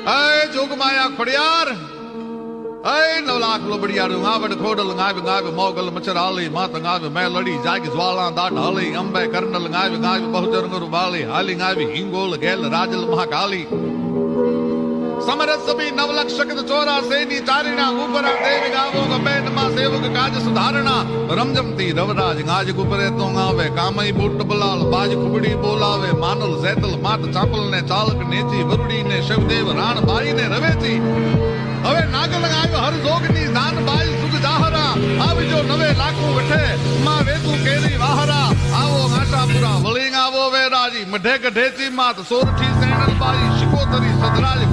અય જોગમાયા ખોડિયાર અય નવલાખ લોબડિયારું ગાવડ ખોડલ ગાવ ગાવ મોગલ મચર આલી માત ગાવ મેલડી જાગી જ્વાલા દાટ હાલી અંબે કર્નલ ગાવ ગાવ બહુચરંગરુ બાલી હાલી ગાવી હિંગોલ ગેલ રાજલ મહાકાલી સમરસ સભી નવલખ શકત ચોરા સેની ચારીણા ઉપરા દેવી ગાવો ગબેન માં સેવક કાજ સુધારણા રમજમતી રવરાજ ગાજ ગુપરે તો ગાવે કામઈ બુટ બલાલ બાજ ખુબડી બોલાવે માનલ ઝેતલ માત ચાપલ ને ચાલક નેચી વરુડી ને શિવદેવ રાણ બાઈ ને રવેચી હવે નાગલ આવ્યો હર જોગની જાન બાઈ સુખ જાહરા આવજો નવે લાખું વઠે માં વેતું કેરી વાહરા આવો ગાટાપુરા વલિંગ આવો વેરાજી મઢે ગઢેચી માત સોરઠી સેણલ બાઈ શિકોતરી સદરાજ